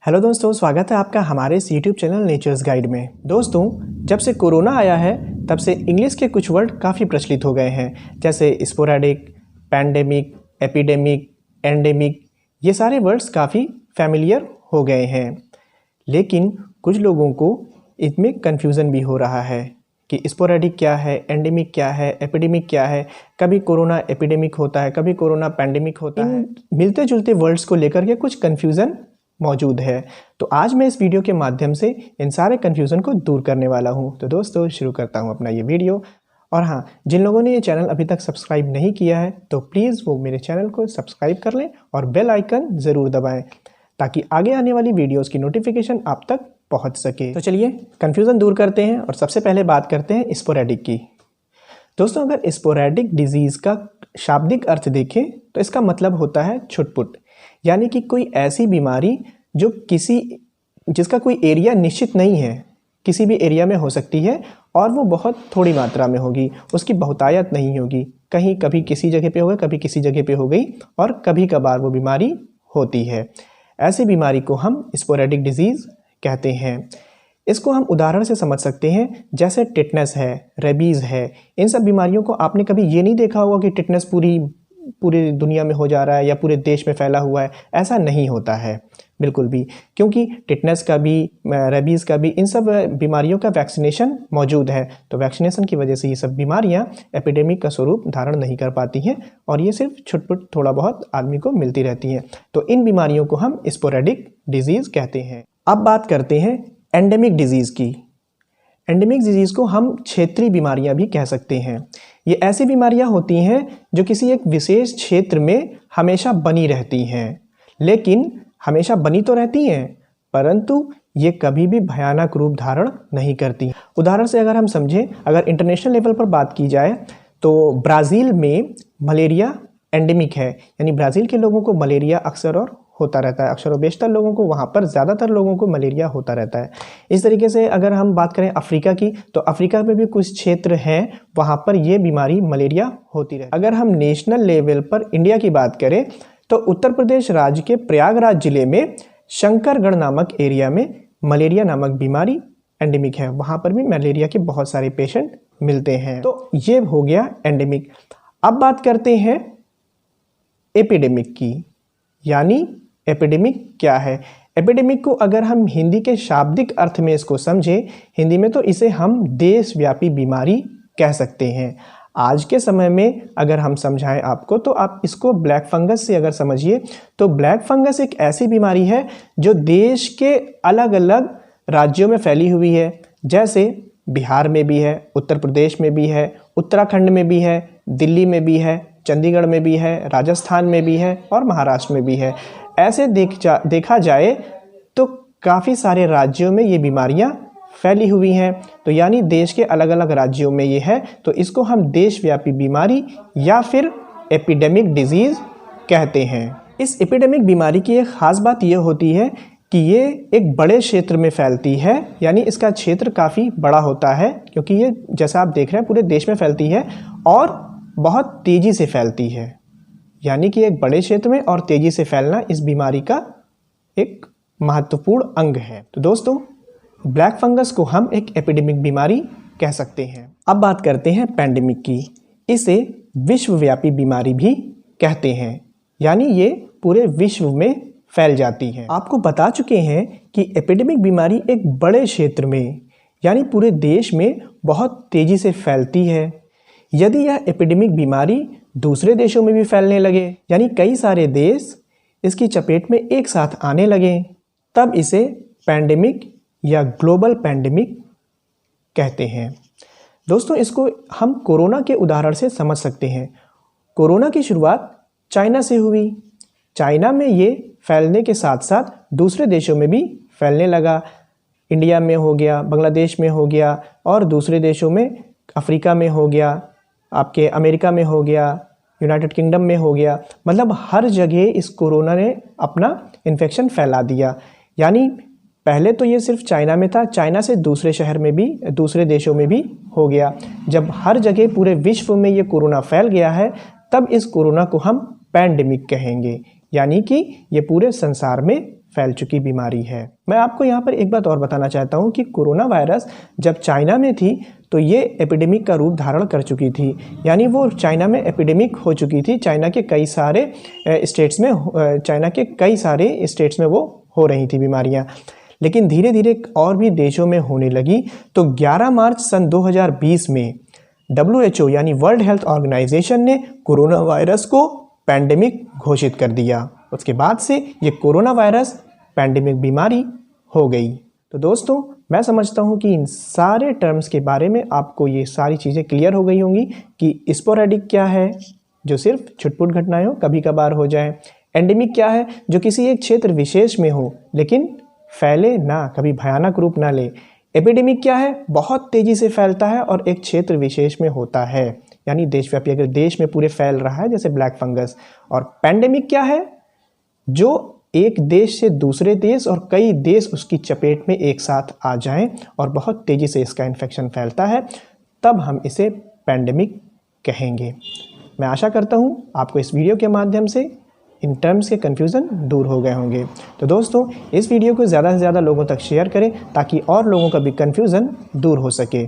Hello दोस्तों, स्वागत है आपका हमारे इस यूट्यूब चैनल नेचर्स गाइड में। दोस्तों, जब से कोरोना आया है तब से इंग्लिश के कुछ वर्ड काफ़ी प्रचलित हो गए हैं, जैसे स्पोरेडिक, पैंडेमिक, एपिडेमिक, एंडेमिक। ये सारे वर्ड्स काफ़ी फैमिलियर हो गए हैं, लेकिन कुछ लोगों को इसमें कन्फ्यूज़न भी हो रहा है कि स्पोरेडिक क्या है, एंडेमिक क्या है, एपिडेमिक क्या है। कभी कोरोना एपिडेमिक होता है, कभी कोरोना पैंडेमिक होता है। मिलते जुलते वर्ड्स को लेकर के कुछ कन्फ्यूज़न मौजूद है, तो आज मैं इस वीडियो के माध्यम से इन सारे कन्फ्यूज़न को दूर करने वाला हूं। तो दोस्तों, शुरू करता हूं अपना ये वीडियो। और हाँ, जिन लोगों ने ये चैनल अभी तक सब्सक्राइब नहीं किया है तो प्लीज़ वो मेरे चैनल को सब्सक्राइब कर लें और बेल आइकन ज़रूर दबाएं, ताकि आगे आने वाली वीडियोज़ की नोटिफिकेशन आप तक पहुँच सके। तो चलिए कन्फ्यूज़न दूर करते हैं और सबसे पहले बात करते हैं स्पोरेडिक की। दोस्तों, अगर स्पोरेडिक डिजीज़ का शाब्दिक अर्थ देखें तो इसका मतलब होता है छुटपुट, यानी कि कोई ऐसी बीमारी जो जिसका कोई एरिया निश्चित नहीं है, किसी भी एरिया में हो सकती है और वो बहुत थोड़ी मात्रा में होगी, उसकी बहुतायत नहीं होगी। कहीं कभी किसी जगह पे होगा, कभी किसी जगह पे हो गई और कभी कभार वो बीमारी होती है। ऐसी बीमारी को हम स्पोरेडिक डिजीज़ कहते हैं। इसको हम उदाहरण से समझ सकते हैं, जैसे टिटनेस है, रेबीज़ है। इन सब बीमारियों को आपने कभी ये नहीं देखा होगा कि टिटनेस पूरी दुनिया में हो जा रहा है या पूरे देश में फैला हुआ है। ऐसा नहीं होता है बिल्कुल भी, क्योंकि टिटनेस का भी, रेबीज़ का भी, इन सब बीमारियों का वैक्सीनेशन मौजूद है। तो वैक्सीनेशन की वजह से ये सब बीमारियां एपिडेमिक का स्वरूप धारण नहीं कर पाती हैं और ये सिर्फ छुटपुट थोड़ा बहुत आदमी को मिलती रहती हैं। तो इन बीमारियों को हम स्पोरेडिक डिजीज़ कहते हैं। अब बात करते हैं एंडेमिक डिजीज़ की। एंडेमिक डिजीज़ को हम क्षेत्रीय बीमारियां भी कह सकते हैं। ये ऐसी बीमारियां होती हैं जो किसी एक विशेष क्षेत्र में हमेशा बनी रहती हैं, लेकिन हमेशा बनी तो रहती हैं परंतु ये कभी भी भयानक रूप धारण नहीं करती। उदाहरण से अगर हम समझें, अगर इंटरनेशनल लेवल पर बात की जाए तो ब्राज़ील में मलेरिया एंडेमिक है, यानी ब्राज़ील के लोगों को मलेरिया अक्सर और होता रहता है। अक्सर और बेशतर लोगों को, वहाँ पर ज़्यादातर लोगों को मलेरिया होता रहता है। इस तरीके से अगर हम बात करें अफ्रीका की, तो अफ्रीका में भी कुछ क्षेत्र हैं वहाँ पर ये बीमारी मलेरिया होती रहती है। अगर हम नेशनल लेवल पर इंडिया की बात करें तो उत्तर प्रदेश राज्य के प्रयागराज जिले में शंकरगढ़ नामक एरिया में मलेरिया नामक बीमारी एंडेमिक है। वहाँ पर भी मलेरिया के बहुत सारे पेशेंट मिलते हैं। तो ये हो गया एंडेमिक। अब बात करते हैं एपिडेमिक की, यानी एपिडेमिक क्या है। एपिडेमिक को अगर हम हिंदी के शाब्दिक अर्थ में इसको समझें हिंदी में, तो इसे हम देशव्यापी बीमारी कह सकते हैं। आज के समय में अगर हम समझाएं आपको, तो आप इसको ब्लैक फंगस से अगर समझिए, तो ब्लैक फंगस एक ऐसी बीमारी है जो देश के अलग अलग राज्यों में फैली हुई है। जैसे बिहार में भी है, उत्तर प्रदेश में भी है, उत्तराखंड में भी है, दिल्ली में भी है, चंडीगढ़ में भी है, राजस्थान में भी है और महाराष्ट्र में भी है। ऐसे देखा जाए तो काफ़ी सारे राज्यों में ये बीमारियां फैली हुई हैं। तो यानी देश के अलग अलग राज्यों में ये है, तो इसको हम देशव्यापी बीमारी या फिर एपिडेमिक डिजीज़ कहते हैं। इस एपिडेमिक बीमारी की एक ख़ास बात ये होती है कि ये एक बड़े क्षेत्र में फैलती है, यानी इसका क्षेत्र काफ़ी बड़ा होता है, क्योंकि ये जैसा आप देख रहे हैं पूरे देश में फैलती है और बहुत तेज़ी से फैलती है। यानी कि एक बड़े क्षेत्र में और तेज़ी से फैलना इस बीमारी का एक महत्वपूर्ण अंग है। तो दोस्तों, ब्लैक फंगस को हम एक एपिडेमिक बीमारी कह सकते हैं। अब बात करते हैं पैंडेमिक की। इसे विश्वव्यापी बीमारी भी कहते हैं, यानी ये पूरे विश्व में फैल जाती है। आपको बता चुके हैं कि एपिडेमिक बीमारी एक बड़े क्षेत्र में, यानी पूरे देश में बहुत तेज़ी से फैलती है। यदि यह एपिडेमिक बीमारी दूसरे देशों में भी फैलने लगे, यानी कई सारे देश इसकी चपेट में एक साथ आने लगे, तब इसे पैंडेमिक या ग्लोबल पैंडेमिक कहते हैं। दोस्तों, इसको हम कोरोना के उदाहरण से समझ सकते हैं। कोरोना की शुरुआत चाइना से हुई। चाइना में ये फैलने के साथ साथ दूसरे देशों में भी फैलने लगा। इंडिया में हो गया, बांग्लादेश में हो गया और दूसरे देशों में, अफ्रीका में हो गया, आपके अमेरिका में हो गया, यूनाइटेड किंगडम में हो गया। मतलब हर जगह इस कोरोना ने अपना इन्फेक्शन फैला दिया। यानी पहले तो ये सिर्फ चाइना में था, चाइना से दूसरे शहर में भी, दूसरे देशों में भी हो गया। जब हर जगह पूरे विश्व में ये कोरोना फैल गया है, तब इस कोरोना को हम पैंडेमिक कहेंगे, यानी कि ये पूरे संसार में फैल चुकी बीमारी है। मैं आपको यहाँ पर एक बात और बताना चाहता हूँ कि कोरोना वायरस जब चाइना में थी तो ये एपिडेमिक का रूप धारण कर चुकी थी, यानी वो चाइना में एपिडेमिक हो चुकी थी। चाइना के कई सारे स्टेट्स में वो हो रही थी बीमारियाँ, लेकिन धीरे धीरे और भी देशों में होने लगी। तो 11 मार्च सन 2020 में WHO यानी वर्ल्ड हेल्थ ऑर्गेनाइजेशन ने कोरोना वायरस को पैंडेमिक घोषित कर दिया। उसके बाद से ये कोरोना वायरस पैंडेमिक बीमारी हो गई। तो दोस्तों, मैं समझता हूँ कि इन सारे टर्म्स के बारे में आपको ये सारी चीज़ें क्लियर हो गई होंगी कि स्पोरेडिक क्या है, जो सिर्फ छुटपुट घटनाएं हो, कभी कभार हो जाए। एंडेमिक क्या है, जो किसी एक क्षेत्र विशेष में हो लेकिन फैले ना, कभी भयानक रूप ना ले। एपिडेमिक क्या है, बहुत तेज़ी से फैलता है और एक क्षेत्र विशेष में होता है, यानी देशव्यापी, अगर देश में पूरे फैल रहा है जैसे ब्लैक फंगस। और पैंडेमिक क्या है, जो एक देश से दूसरे देश और कई देश उसकी चपेट में एक साथ आ जाएं और बहुत तेज़ी से इसका इन्फेक्शन फैलता है, तब हम इसे पैंडेमिक कहेंगे। मैं आशा करता हूँ आपको इस वीडियो के माध्यम से इन टर्म्स के कन्फ्यूज़न दूर हो गए होंगे। तो दोस्तों, इस वीडियो को ज़्यादा से ज़्यादा लोगों तक शेयर करें ताकि और लोगों का भी कन्फ्यूज़न दूर हो सके।